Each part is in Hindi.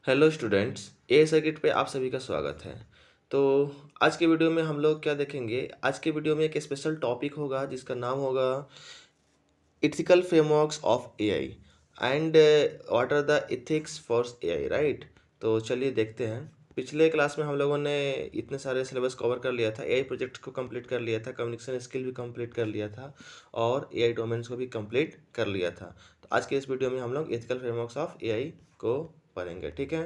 हेलो स्टूडेंट्स, ए सर्किट पे आप सभी का स्वागत है। तो आज के वीडियो में हम लोग क्या देखेंगे। आज के वीडियो में एक स्पेशल टॉपिक होगा जिसका नाम होगा ethical frameworks of AI and what are the ethics for AI, right. तो चलिए देखते हैं। पिछले क्लास में हम लोगों ने इतने सारे सिलेबस कवर कर लिया था, एआई प्रोजेक्ट को कंप्लीट कर लिया था, कम्युनिकेशन स्किल भी कंप्लीट कर लिया था और एआई डोमेन्स को भी कंप्लीट कर लिया था। तो आज के इस वीडियो में हम लोग एथिकल फ्रेमवर्क्स ऑफ एआई को पढ़ेंगे, ठीक है।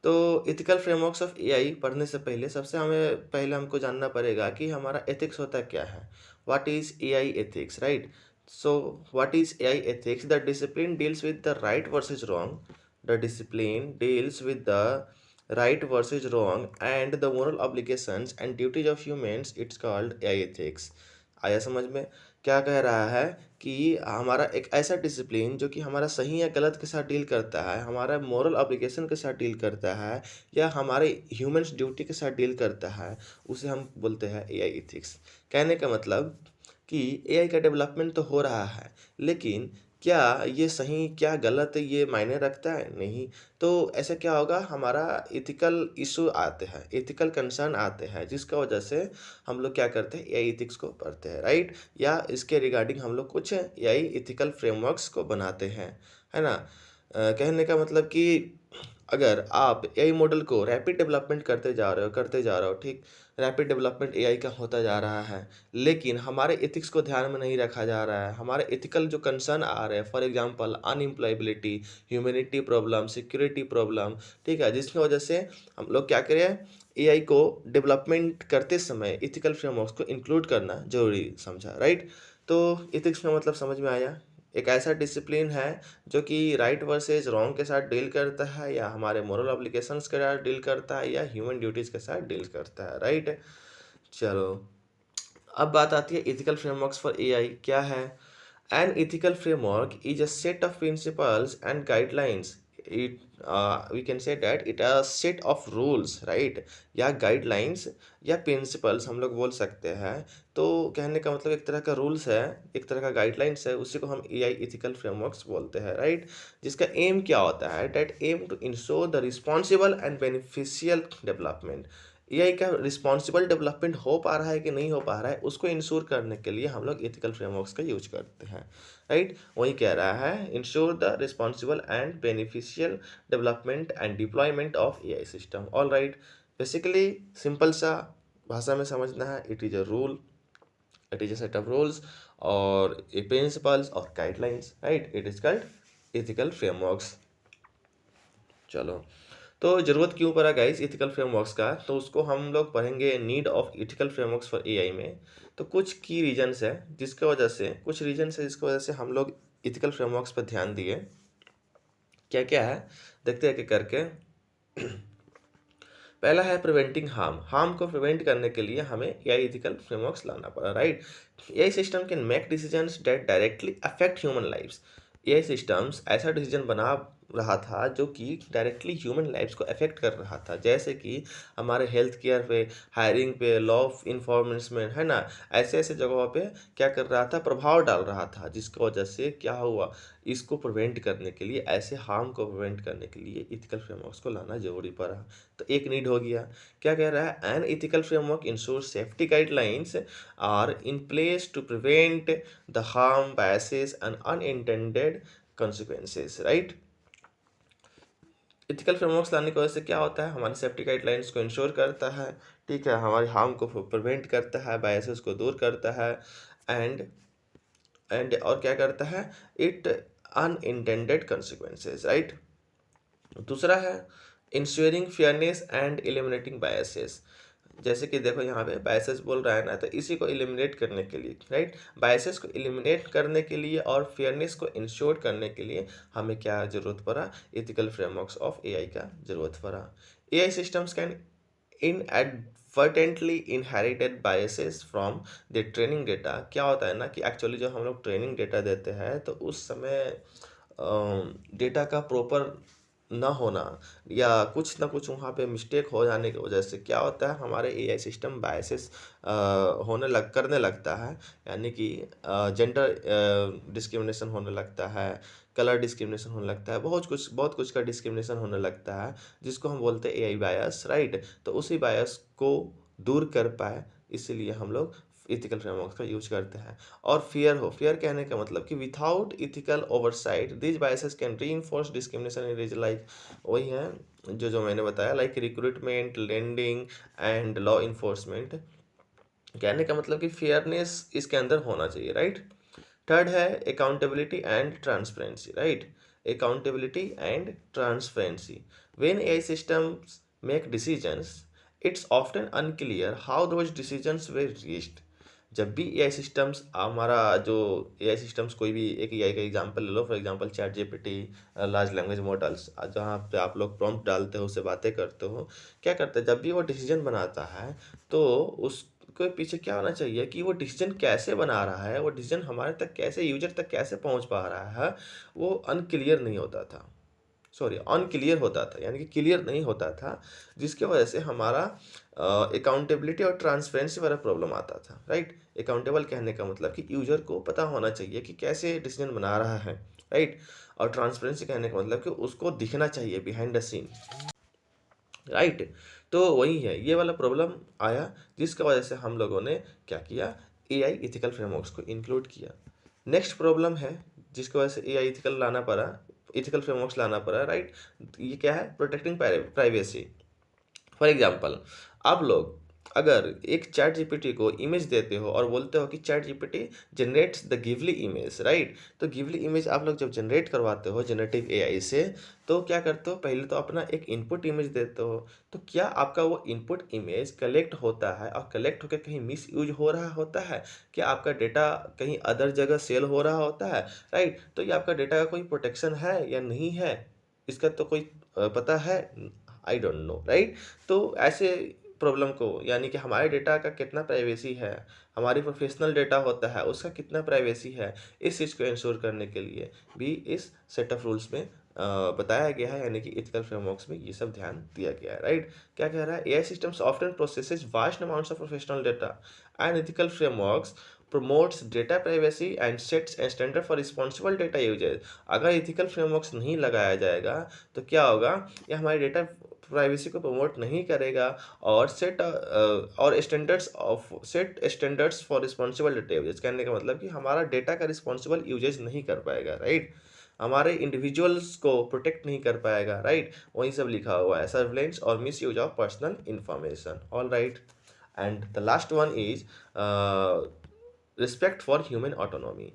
तो एथिकल फ्रेमवर्क्स ऑफ एआई पढ़ने से पहले सबसे हमें पहले हमको जानना पड़ेगा कि हमारा एथिक्स होता क्या है। What is AI ethics, right. So what is AI ethics? The discipline deals with the right versus wrong. The discipline deals with the right versus wrong and the moral obligations and duties of humans. It's called AI ethics. आया समझ में? क्या कह रहा है कि हमारा एक ऐसा डिसिप्लिन जो कि हमारा सही या गलत के साथ डील करता है, हमारा मोरल ऑब्लिगेशन के साथ डील करता है या हमारे ह्यूमन्स ड्यूटी के साथ डील करता है, उसे हम बोलते हैं एआई एथिक्स। कहने का मतलब कि एआई का डेवलपमेंट तो हो रहा है, लेकिन क्या ये सही क्या गलत ये मायने रखता है? नहीं। तो ऐसे क्या होगा, हमारा एथिकल इशू आते हैं, एथिकल कंसर्न आते हैं, जिसका वजह से हम लोग क्या करते हैं, एआई एथिक्स को पढ़ते हैं, राइट। या इसके रिगार्डिंग हम लोग कुछ एआई एथिकल फ्रेमवर्क्स को बनाते हैं, है ना। कहने का मतलब कि अगर आप एआई मॉडल को रैपिड डेवलपमेंट करते जा रहे हो, ठीक। रैपिड डेवलपमेंट एआई का होता जा रहा है, लेकिन हमारे एथिक्स को ध्यान में नहीं रखा जा रहा है। हमारे एथिकल जो कंसर्न आ रहे हैं, for example unemployability, humanity problem, security problem, ठीक है, जिसकी वजह से हम लोग क्या करें, एआई को डेवलपमेंट करते समय एथिकल फ्रेमवर्क्स को इंक्लूड करना जरूरी समझा, राइट। तो एथिक्स का मतलब समझ में आया। एक ऐसा डिसिप्लिन है जो कि राइट वर्सेस रॉन्ग के साथ डील करता है, या हमारे मोरल ऑब्लिगेशंस के साथ डील करता है, या ह्यूमन ड्यूटीज के साथ डील करता है, राइट। चलो, अब बात आती है एथिकल फ्रेमवर्क्स फॉर एआई क्या है। An ethical framework is a set of principles and guidelines. It we can say that it a set of rules, right, या गाइडलाइंस या प्रिंसिपल्स हम लोग बोल सकते हैं। तो कहने का मतलब एक तरह का रूल्स है, एक तरह का गाइडलाइंस है, उसी को हम एआई एथिकल फ्रेमवर्क्स बोलते हैं, राइट। जिसका एम क्या होता है, that aim to ensure the responsible and beneficial development. AI का रिस्पॉन्सिबल डेवलपमेंट हो पा रहा है कि नहीं हो पा रहा है, उसको इंश्योर करने के लिए हम लोग एथिकल फ्रेमवर्क्स का यूज करते हैं, राइट। वही कह रहा है, ensure the responsible and beneficial development and deployment of AI system, all right. Basically simple सा भाषा में समझना है, it is a rule, it is a set of rules और ए प्रिंसिपल्स और guidelines, right. It is called ethical frameworks. चलो, तो ज़रूरत क्यों पड़ा गाइस एथिकल फ्रेमवर्क्स का, तो उसको हम लोग पढ़ेंगे need of ethical frameworks for AI में। तो कुछ की रीजंस है जिसके वजह से, कुछ रीजंस है जिसकी वजह से हम लोग एथिकल फ्रेमवर्क्स पर ध्यान दिए। क्या क्या है, देखते हैं कि करके। पहला है प्रिवेंटिंग हार्म। हार्म को प्रिवेंट करने के लिए हमें एआई एथिकल फ्रेमवर्क्स लाना पड़ा, right. AI system can make decisions that directly affect human lives. AI systems ऐसा डिसीजन बना रहा था जो कि डायरेक्टली ह्यूमन लाइव्स को अफेक्ट कर रहा था, जैसे कि हमारे हेल्थ केयर पे, हायरिंग पे, लॉ ऑफ इन्फॉर्मेंसमेंट, है ना। ऐसे ऐसे जगहों पे क्या कर रहा था, प्रभाव डाल रहा था, जिसकी वजह से क्या हुआ, इसको प्रिवेंट करने के लिए, ऐसे हार्म को प्रिवेंट करने के लिए एथिकल फ्रेमवर्क्स को लाना जरूरी पड़ा। तो एक नीड हो गया। क्या कह रहा है, an ethical framework ensure safety guidelines are in place to prevent the harm, biases and unintended consequences, right. Ethical frameworks लाने की वजह से क्या होता है, हमारी सेफ्टी गाइडलाइंस को इंश्योर करता है, ठीक है, हमारे हार्म को प्रिवेंट करता है, बायसेस को दूर करता है, एंड और क्या करता है, इट अनइंटेंडेड consequences, राइट। दूसरा है ensuring fairness and eliminating biases. जैसे कि देखो यहाँ पे बायसेस बोल रहा है ना, तो इसी को एलिमिनेट करने के लिए, राइट, बायसेस को एलिमिनेट करने के लिए और फेयरनेस को इंश्योर करने के लिए हमें क्या जरूरत पड़ा, एथिकल फ्रेमवर्क्स ऑफ एआई का जरूरत पड़ा। AI systems can inadvertently inherited biases from the training data. क्या होता है ना कि एक्चुअली जब हम लोग ट्रेनिंग डेटा देते हैं तो उस समय डेटा का प्रॉपर ना होना या कुछ ना कुछ वहाँ पे मिस्टेक हो जाने की वजह से क्या होता है, हमारे एआई सिस्टम बायसेस करने लगता है, यानी कि जेंडर डिस्क्रिमिनेशन होने लगता है, कलर डिस्क्रिमिनेशन होने लगता है, बहुत कुछ का डिस्क्रिमिनेशन होने लगता है, जिसको हम बोलते हैं एआई बायस, राइट। तो उसी बायस को दूर कर पाए इसीलिए हम लोग इथिकल फ्रेमवर्क का यूज करते हैं। और फियर कहने का मतलब कि without ethical oversight this biases can reinforce discrimination in region, like वही है जो मैंने बताया, like recruitment, lending and law enforcement. कहने का मतलब कि फेयरनेस इसके अंदर होना चाहिए, राइट। थर्ड है accountability and transparency, right. Accountability and transparency, when AI systems make decisions it's often unclear how those decisions were reached. जब भी एआई सिस्टम्स, हमारा जो एआई सिस्टम्स, कोई भी एक एआई का एग्जांपल ले लो, for example chat GPT, large language models, जहाँ पे आप लोग प्रॉम्प्ट डालते हो, उससे बातें करते हो, क्या करते हैं जब भी वो डिसीजन बनाता है तो उसके पीछे क्या होना चाहिए कि वो डिसीजन कैसे बना रहा है, वो डिसीजन हमारे तक कैसे, यूजर तक कैसे पहुंच पा रहा है, वो अनक्लियर नहीं होता था, सॉरी अनक्लियर होता था, यानी कि क्लियर नहीं होता था, जिसके वजह से हमारा अकाउंटेबिलिटी और ट्रांसपेरेंसी वाला प्रॉब्लम आता था, राइट। अकाउंटेबल कहने का मतलब कि यूजर को पता होना चाहिए कि कैसे डिसीजन बना रहा है, राइट। और ट्रांसपेरेंसी कहने का मतलब कि उसको दिखना चाहिए बिहाइंड द सीन, राइट। तो वही है, ये वाला प्रॉब्लम आया, जिसका वजह से हम लोगों ने क्या किया, एआई इथिकल फ्रेमवर्क्स को इंक्लूड किया। नेक्स्ट प्रॉब्लम है जिसकी वजह से एआई इथिकल फ्रेमवर्क्स लाना पड़ा, राइट। ये क्या है, प्रोटेक्टिंग प्राइवेसी। फॉर एग्जाम्पल, आप लोग अगर एक चैट जीपीटी को इमेज देते हो और बोलते हो कि chat GPT generates the Ghibli image, right. तो गिवली इमेज आप लोग जब जनरेट करवाते हो जनरेटिव एआई से, तो क्या करते हो, पहले तो अपना एक इनपुट इमेज देते हो। तो क्या आपका वो इनपुट इमेज कलेक्ट होता है, और कलेक्ट होकर कहीं मिस यूज हो रहा होता है, क्या आपका डेटा कहीं अदर जगह सेल हो रहा होता है, राइट। तो ये आपका डेटा का कोई प्रोटेक्शन है या नहीं है, इसका तो कोई पता है, आई डोंट नो, राइट। तो ऐसे प्रॉब्लम को, यानी कि हमारे डेटा का कितना प्राइवेसी है, हमारी प्रोफेशनल डेटा होता है उसका कितना प्राइवेसी है, इस चीज़ को इंश्योर करने के लिए भी इस सेट ऑफ रूल्स में बताया गया है, यानी कि इथिकल फ्रेमवर्क्स में ये सब ध्यान दिया गया है, राइट। क्या कह रहा है, AI systems often processes vast amounts of professional data and ethical frameworks promotes data privacy and sets a standard for responsible data usage। अगर इथिकल फ्रेमवर्क्स नहीं लगाया जाएगा तो क्या होगा, ये हमारे डेटा प्राइवेसी को प्रमोट नहीं करेगा, और set standards for responsible data usage. कहने का मतलब कि हमारा डेटा का रिस्पॉन्सिबल यूजेज नहीं कर पाएगा, राइट। हमारे इंडिविजुअल्स को प्रोटेक्ट नहीं कर पाएगा, राइट। वही सब लिखा हुआ है, सर्विलेंस और miss use of personal information, all right. And the last one is respect for human autonomy.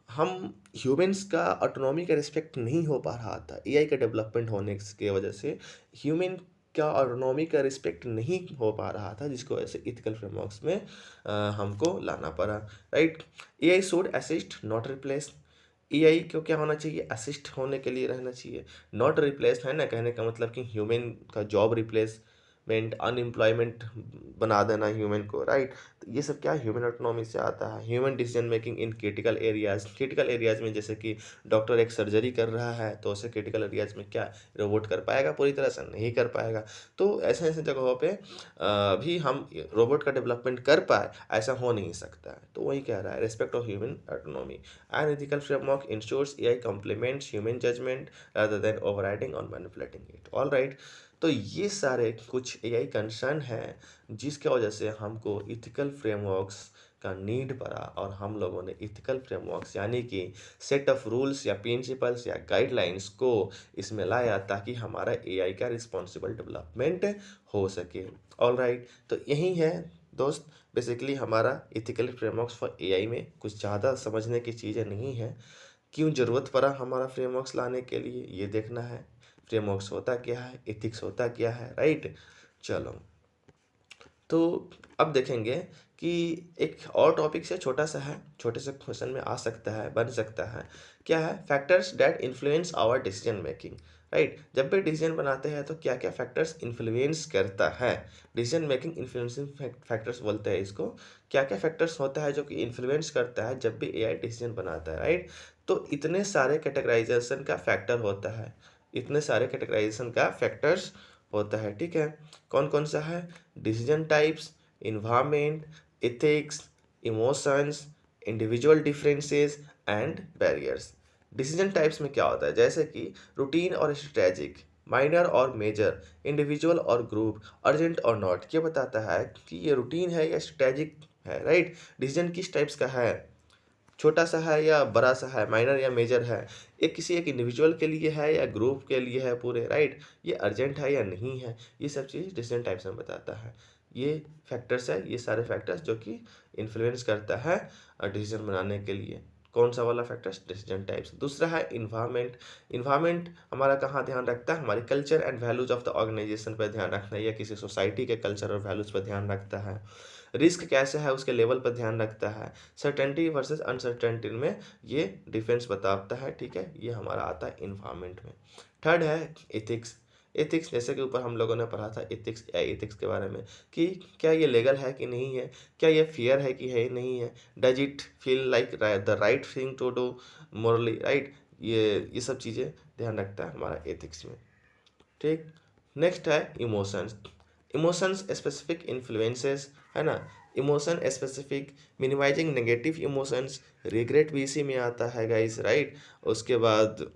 हम ह्यूमंस का ऑटोनॉमी का रिस्पेक्ट नहीं हो पा रहा था, एआई का डेवलपमेंट होने की वजह से ह्यूमन का ऑटोनॉमी का रिस्पेक्ट नहीं हो पा रहा था, जिसको वजह से इथिकल फ्रेमवर्क्स में हमको लाना पड़ा, right. AI should assist not replace. AI को क्या होना चाहिए, असिस्ट होने के लिए रहना चाहिए, नॉट रिप्लेस, है ना। कहने का मतलब कि ह्यूमन का जॉब रिप्लेसमेंट, अनएम्प्लॉयमेंट बना देना ह्यूमन को, राइट। तो ये सब क्या ह्यूमन ऑटोनॉमी से आता है। Human decision making in critical areas में, जैसे कि डॉक्टर एक सर्जरी कर रहा है तो उसे क्रिटिकल एरियाज में क्या रोबोट कर पाएगा, पूरी तरह से नहीं कर पाएगा। तो ऐसे ऐसे जगहों पे भी हम रोबोट का डेवलपमेंट कर पाए, ऐसा हो नहीं सकता है। तो वही कह रहा है, respect of human autonomy and ethical framework ensures AI complements human judgement rather than overriding or manipulating it, all right। तो ये सारे कुछ एआई कंसर्न है जिसके वजह से हमको इथिकल फ्रेमवर्क्स का नीड पड़ा, और हम लोगों ने इथिकल फ्रेमवर्क्स यानी कि सेट ऑफ रूल्स या प्रिंसिपल्स या गाइडलाइंस को इसमें लाया, ताकि हमारा एआई का रिस्पॉन्सिबल डेवलपमेंट हो सके, ऑल राइट। तो यही है दोस्त, बेसिकली हमारा इथिकल फ्रेमवर्क्स फॉर एआई में कुछ ज़्यादा समझने की चीज़ें नहीं है। क्यों ज़रूरत पड़ा हमारा फ्रेमवर्क्स लाने के लिए, ये देखना है। फ्रेमवर्क्स होता क्या है, एथिक्स होता क्या है, राइट। चलो, तो अब देखेंगे कि एक और टॉपिक से छोटा सा है, छोटे से क्वेश्चन में आ सकता है, बन सकता है। क्या है, factors that influence our decision making, right. जब भी डिसीजन बनाते हैं तो क्या क्या फैक्टर्स इन्फ्लुएंस करता है, डिसीजन मेकिंग इन्फ्लुएंसिंग फैक्टर्स बोलते हैं इसको। क्या क्या फैक्टर्स होता है जो कि इन्फ्लुएंस करता है जब भी एआई डिसीजन बनाता है, राइट। तो इतने सारे कैटेगराइजेशन का फैक्टर होता है, इतने सारे कैटेगराइजेशन का फैक्टर्स होता है, ठीक है। कौन कौन सा है, decision types, environment, ethics, emotions, individual differences and barriers. Decision types में क्या होता है, जैसे कि रूटीन और स्ट्रेटेजिक, माइनर और मेजर, इंडिविजुअल और ग्रुप, अर्जेंट और नॉट। ये बताता है कि ये रूटीन है या स्ट्रेटेजिक है, राइट। डिसीजन किस टाइप्स का है, छोटा सा है या बड़ा सा है, माइनर या मेजर है, ये किसी एक इंडिविजुअल के लिए है या ग्रुप के लिए है पूरे, राइट। ये अर्जेंट है या नहीं है, ये सब चीज़ डिसीजन टाइप्स में बताता है। ये फैक्टर्स है, ये सारे फैक्टर्स जो कि इन्फ्लुएंस करता है डिसीजन बनाने के लिए। कौन सा वाला फैक्टर्स, डिसीजन टाइप्स। दूसरा है इन्वायरमेंट। इन्वायरमेंट हमारा कहाँ ध्यान रखता है, हमारे culture and values of the organisation पर ध्यान रखना है या किसी सोसाइटी के कल्चर और वैल्यूज पर ध्यान रखता है। रिस्क कैसे है उसके लेवल पर ध्यान रखता है। सर्टेनिटी वर्सेस अनसर्टेनिटी में ये डिफरेंस बताता है, ठीक है। ये हमारा आता है इन्वायरमेंट में। थर्ड है एथिक्स। एथिक्स जैसे कि ऊपर हम लोगों ने पढ़ा था एथिक्स या एथिक्स के बारे में कि क्या ये लीगल है कि नहीं है, क्या ये फेयर है कि है नहीं है, does it feel like the right thing to do morally, right. ये सब चीज़ें ध्यान रखता है हमारा एथिक्स में, ठीक। नेक्स्ट है इमोशंस। इमोशंस स्पेसिफिक इन्फ्लुएंसेस, है ना। Emotion specific, minimising negative emotions, regret भी इसी में आता है गाइस, राइट। उसके बाद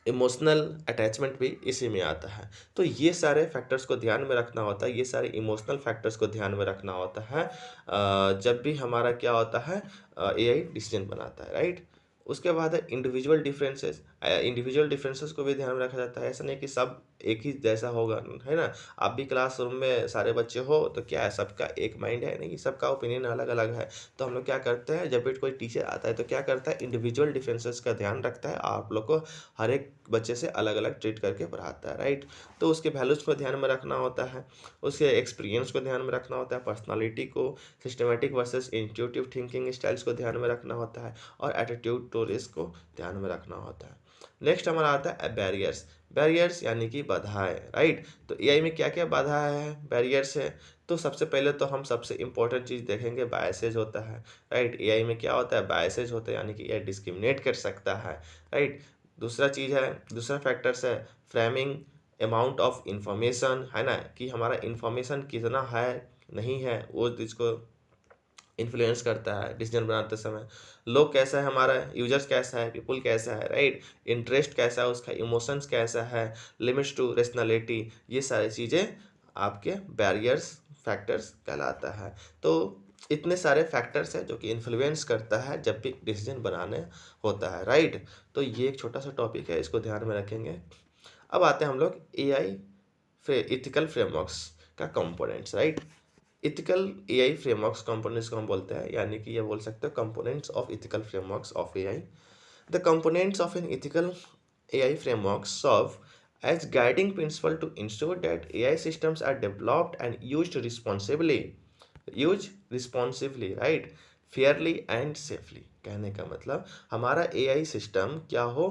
इमोशनल अटैचमेंट भी इसी में आता है। तो ये सारे फैक्टर्स को ध्यान में रखना होता है, ये सारे इमोशनल फैक्टर्स को ध्यान में रखना होता है जब भी हमारा क्या होता है, एआई डिसीजन बनाता है, राइट। उसके बाद है इंडिविजुअल डिफरेंसेस। इंडिविजुअल डिफरेंसेस को भी ध्यान में रखा जाता है। ऐसा नहीं कि सब एक ही जैसा होगा, है ना। आप भी क्लासरूम में सारे बच्चे हो तो क्या है, सबका एक माइंड है नहीं, सबका ओपिनियन अलग अलग है। तो हम लोग क्या करते हैं, जब भी कोई टीचर आता है तो क्या करता है, इंडिविजुअल डिफरेंसेस का ध्यान रखता है, आप लोग को हर एक बच्चे से अलग अलग ट्रीट करके पढ़ाता है, राइट। तो उसके वैल्यूज़ को ध्यान में रखना होता है, उसके एक्सपीरियंस को ध्यान में रखना होता है, पर्सनालिटी को, systematic versus intuitive thinking styles को ध्यान में रखना होता है, और एटीट्यूड टू रिस्क को ध्यान में रखना होता है। नेक्स्ट हमारा आता है बैरियर्स। बैरियर्स यानी कि बाधाएं, राइट। तो एआई में क्या क्या बाधा है, बैरियर्स है। तो सबसे पहले तो हम सबसे इंपॉर्टेंट चीज़ देखेंगे, बायसेज होता है, राइट। एआई में क्या होता है, बायसेज होता है, यानी कि एआई डिस्क्रिमिनेट कर सकता है, राइट। दूसरा चीज़ है, दूसरा फैक्टर्स है फ्रेमिंग, अमाउंट ऑफ इंफॉर्मेशन, है ना, कि हमारा इंफॉर्मेशन कितना है नहीं है, वो इसको इन्फ्लुएंस करता है डिसीजन बनाते समय। लोग कैसा है, हमारा यूजर्स कैसा है, पीपल कैसा है, राइट। इंटरेस्ट कैसा है उसका, इमोशंस कैसा है, लिमिट्स टू रेशनैलिटी, ये सारी चीज़ें आपके बैरियर्स फैक्टर्स कहलाता है। तो इतने सारे फैक्टर्स हैं जो कि इन्फ्लुएंस करता है जब भी डिसीजन बनाने होता है, राइट। तो ये एक छोटा सा टॉपिक है, इसको ध्यान में रखेंगे। अब आते हैं हम लोग एआई इथिकल फ्रेमवर्क्स का components, right. Ethical AI frameworks components को हम बोलते हैं, यानी कि ये बोल सकते हो components of ethical frameworks of AI. The components of an ethical AI framework serve as guiding principle to ensure that AI systems are developed and used responsibly, right, fairly and safely। कहने का मतलब हमारा एआई सिस्टम क्या हो,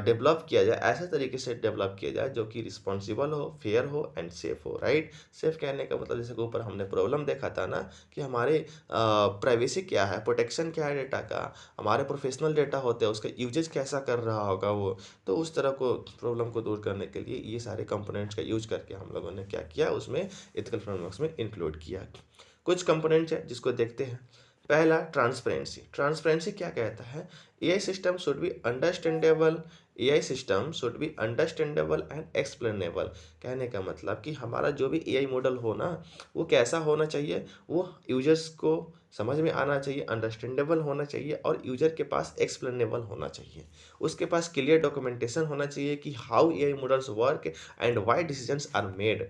डेवलप किया जाए, ऐसे तरीके से डेवलप किया जाए जो कि रिस्पॉन्सिबल हो, फेयर हो एंड सेफ हो, राइट। सेफ कहने का मतलब जैसे कि ऊपर हमने प्रॉब्लम देखा था ना, कि हमारे प्राइवेसी क्या है, प्रोटेक्शन क्या है डेटा का, हमारे प्रोफेशनल डेटा होते हैं उसका यूजेज कैसा कर रहा होगा वो। तो उस तरह को प्रॉब्लम को दूर करने के लिए ये सारे कंपोनेंट्स का यूज करके हम लोगों ने क्या किया, उसमें एथिकल फ्रेमवर्क्स में इंक्लूड किया। कुछ कंपोनेंट्स हैं जिसको देखते हैं। पहला ट्रांसपेरेंसी। ट्रांसपेरेंसी क्या कहता है, AI system should be understandable, AI system should be understandable and explainable. कहने का मतलब कि हमारा जो भी एआई मॉडल हो ना, वो कैसा होना चाहिए, वो यूजर्स को समझ में आना चाहिए, अंडरस्टैंडेबल होना चाहिए, और यूजर के पास एक्सप्लेनेबल होना चाहिए। उसके पास क्लियर डॉक्यूमेंटेशन होना चाहिए कि how AI models work and why decisions are made.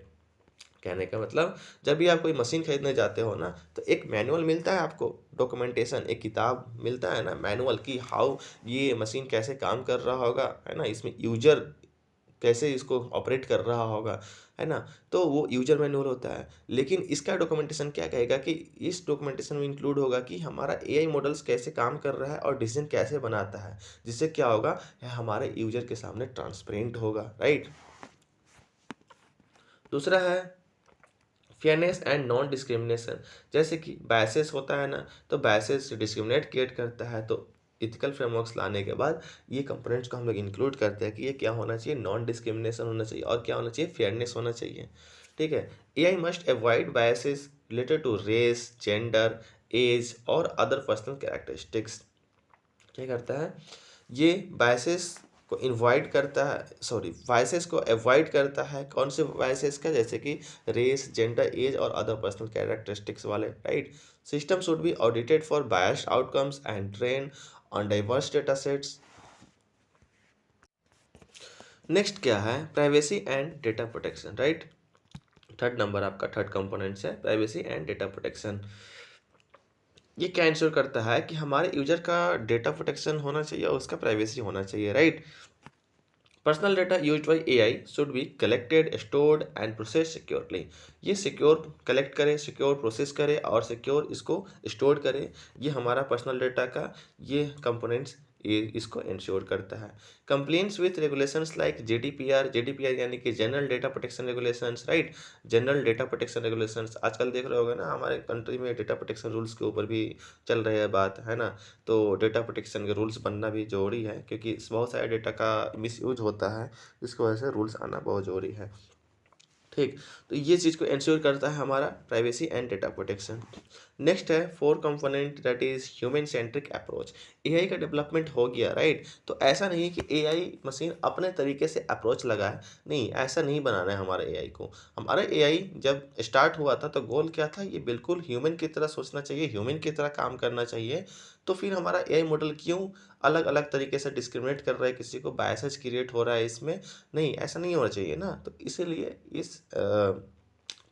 कहने का मतलब जब भी आप कोई मशीन खरीदने जाते हो ना, तो एक मैनुअल मिलता है आपको, डॉक्यूमेंटेशन, एक किताब मिलता है ना मैनुअल, कि हाउ ये मशीन कैसे काम कर रहा होगा, है ना, इसमें यूजर कैसे इसको ऑपरेट कर रहा होगा, है ना। तो वो यूजर मैनुअल होता है। लेकिन इसका डॉक्यूमेंटेशन क्या कहेगा, कि इस डॉक्यूमेंटेशन में इंक्लूड होगा कि हमारा एआई मॉडल्स कैसे काम कर रहा है और डिसीजन कैसे बनाता है, जिससे क्या होगा, यह हमारे यूजर के सामने ट्रांसपेरेंट होगा, राइट। दूसरा है फेयरनेस एंड नॉन डिस्क्रिमिनेशन। जैसे कि बायसेस होता है ना, तो बायसेस डिस्क्रिमिनेट क्रिएट करता है। तो इथिकल फ्रेमवर्क्स लाने के बाद ये कंपोनेंट्स को हम लोग इंक्लूड करते हैं कि ये क्या होना चाहिए, नॉन डिस्क्रिमिनेशन होना चाहिए, और क्या होना चाहिए, फेयरनेस होना चाहिए, ठीक है। AI must avoid biases related to race, gender, age और अदर पर्सनल कैरेक्टरिस्टिक्स। क्या करता है, ये बायसेस को इनवाइट करता है, सॉरी बायसेस को अवॉइड करता है। कौन से बायसेस का? जैसे कि रेस, जेंडर, एज और अदर पर्सनल कैरेक्टरिस्टिक्स वाले, right. System should be audited for biased outcomes and train on diverse data sets. Next क्या है? Privacy and data protection, right. Third number आपका थर्ड कंपोनेंट्स है प्राइवेसी एंड डेटा प्रोटेक्शन। ये क्या इंश्योर करता है कि हमारे यूजर का डेटा प्रोटेक्शन होना चाहिए और उसका प्राइवेसी होना चाहिए, right. Personal data used by AI should be collected, stored and process securely. ये सिक्योर कलेक्ट करे, सिक्योर प्रोसेस करे और सिक्योर इसको स्टोर करे। ये हमारा पर्सनल डेटा का ये कंपोनेंट्स ये इसको इंश्योर करता है। Complaints with regulations like GDPR यानी कि general data protection regulations, right. General data protection regulations आजकल देख रहे होगे ना, हमारे कंट्री में डेटा प्रोटेक्शन रूल्स के ऊपर भी चल रही है बात, है ना। तो डेटा प्रोटेक्शन के रूल्स बनना भी ज़रूरी है, क्योंकि बहुत सारे डेटा का मिसयूज होता है, जिसकी वजह से रूल्स आना बहुत ज़रूरी है, ठीक। तो ये चीज़ को इंश्योर करता है हमारा privacy and data protection. Next है four component, that is human centric approach. AI का डेवलपमेंट हो गया, राइट। तो ऐसा नहीं कि AI मशीन अपने तरीके से अप्रोच लगाए, नहीं, ऐसा नहीं बनाना है हमारे AI को। हमारा AI जब स्टार्ट हुआ था तो गोल क्या था? ये बिल्कुल ह्यूमन की तरह सोचना चाहिए, ह्यूमन की तरह काम करना चाहिए। तो फिर हमारा AI मॉडल क्यों अलग अलग तरीके से डिस्क्रिमिनेट कर रहा है, किसी को बायसेस क्रिएट हो रहा है इसमें? नहीं, ऐसा नहीं होना चाहिए ना। तो इसीलिए इस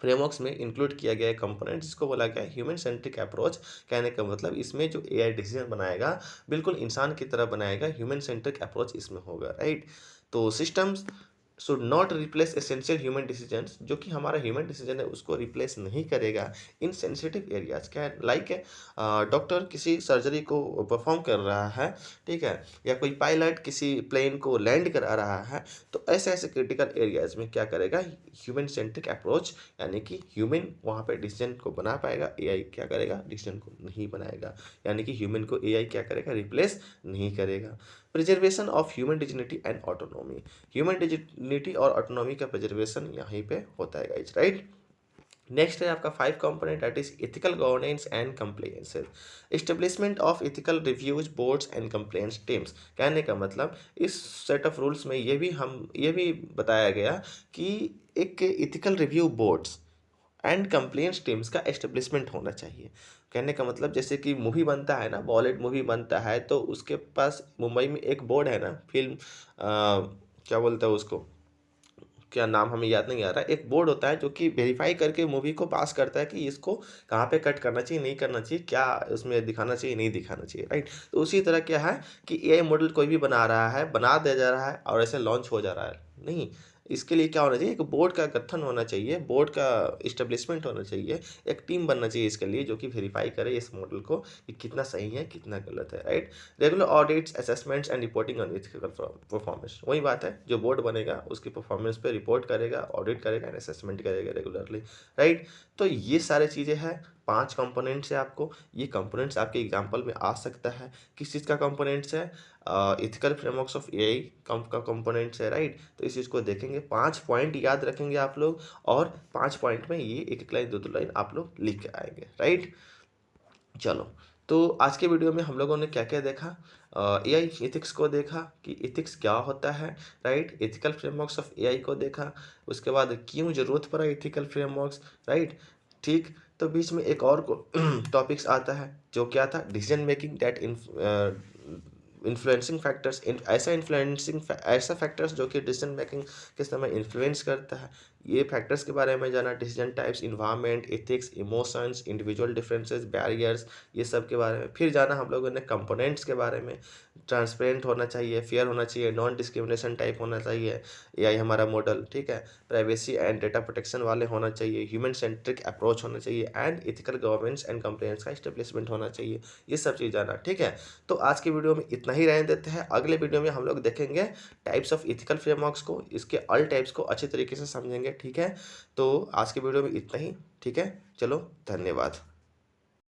फ्रेमवर्क्स में इंक्लूड किया गया है कंपोनेंट, जिसको बोला गया है ह्यूमन सेंट्रिक अप्रोच। कहने का मतलब इसमें जो AI डिसीजन बनाएगा बिल्कुल इंसान की तरह बनाएगा, ह्यूमन सेंट्रिक अप्रोच इसमें होगा, राइट। तो systems should not replace essential human decisions, जो कि हमारा ह्यूमन डिसीजन है उसको रिप्लेस नहीं करेगा इन सेंसिटिव एरियाज। क्या है? लाइक है डॉक्टर किसी सर्जरी को परफॉर्म कर रहा है, ठीक है, या कोई पायलट किसी प्लेन को लैंड करा रहा है, तो ऐसे ऐसे क्रिटिकल एरियाज में क्या करेगा? ह्यूमन सेंट्रिक अप्रोच, यानी कि ह्यूमन वहाँ पे डिसीजन को बना पाएगा, AI क्या करेगा? डिसीजन को नहीं बनाएगा। यानी कि ह्यूमन को AI क्या करेगा? रिप्लेस नहीं करेगा। Preservation of human dignity and autonomy. Human dignity और ऑटोनॉमी का प्रिजर्वेशन यहीं पे होता है गाइज, राइट। नेक्स्ट है आपका five component, that is ethical governance and compliances. Establishment of ethical reviews boards and complaints teams. कहने का मतलब इस सेट ऑफ रूल्स में ये भी बताया गया कि एक ethical review boards and complaints teams का एस्टेब्लिशमेंट होना चाहिए। कहने का मतलब जैसे कि मूवी बनता है ना, बॉलीवुड मूवी बनता है, तो उसके पास मुंबई में एक बोर्ड है ना, फिल्म क्या बोलते हैं उसको, क्या नाम हमें याद नहीं आ रहा। एक बोर्ड होता है जो कि वेरीफाई करके मूवी को पास करता है कि इसको कहाँ पे कट करना चाहिए, नहीं करना चाहिए, क्या उसमें दिखाना चाहिए, नहीं दिखाना चाहिए, राइट। तो उसी तरह क्या है कि AI मॉडल कोई भी बना रहा है, बना दिया जा रहा है और ऐसे लॉन्च हो जा रहा है, नहीं। इसके लिए क्या होना चाहिए? एक बोर्ड का गठन होना चाहिए, बोर्ड का इस्टेब्लिशमेंट होना चाहिए, एक टीम बनना चाहिए इसके लिए, जो कि वेरीफाई करे इस मॉडल को कि कितना सही है कितना गलत है, right. Regular audits, assessments and reporting on ethical performance. वही बात है, जो बोर्ड बनेगा उसकी परफॉर्मेंस पे रिपोर्ट करेगा, ऑडिट करेगा एंड असेसमेंट करेगा रेगुलरली, राइट। तो ये सारे चीज़ें हैं, 5 कंपोनेंट्स है आपको। ये कंपोनेंट्स आपके एग्जाम्पल में आ सकता है। किस चीज़ का कंपोनेंट्स है? एथिकल फ्रेमवर्क्स ऑफ AI का कंपोनेंट्स है, राइट। तो इस चीज़ को देखेंगे, 5 पॉइंट याद रखेंगे आप लोग, और 5 पॉइंट में ये एक एक लाइन दो दो लाइन आप लोग लिख के आएंगे, राइट। चलो, तो आज के वीडियो में हम लोगों ने क्या क्या देखा? AI एथिक्स को देखा कि एथिक्स क्या होता है, right. Ethical frameworks of AI को देखा, उसके बाद क्यों ज़रूरत पड़ा एथिकल फ्रेमवर्क्स, राइट, ठीक। तो बीच में एक और टॉपिक्स आता है, जो क्या था? Decision making that influencing factors, ऐसा फैक्टर्स जो कि डिसीजन मेकिंग के समय इन्फ्लुएंस करता है। ये फैक्टर्स के बारे में जाना, decision types, environment, ethics, emotions, individual differences, barriers, ये सब के बारे में। फिर जाना हम लोगों ने कंपोनेंट्स के बारे में, ट्रांसपेरेंट होना चाहिए, फेयर होना चाहिए, नॉन डिस्क्रिमिनेशन टाइप होना चाहिए AI हमारा मॉडल, ठीक है, प्राइवेसी एंड डेटा प्रोटेक्शन वाले होना चाहिए, ह्यूमन सेंट्रिक अप्रोच होना चाहिए and ethical governance and complaints का एस्टेब्लिशमेंट होना चाहिए। ये सब चीज़ जाना, ठीक है। तो आज की वीडियो में इतना ही रहने देते हैं। अगले वीडियो में हम लोग देखेंगे टाइप्स ऑफ एथिकल फ्रेमवर्क्स को, इसके ऑल टाइप्स को अच्छे तरीके से समझेंगे, ठीक है। तो आज की वीडियो में इतना ही, ठीक है। चलो, धन्यवाद।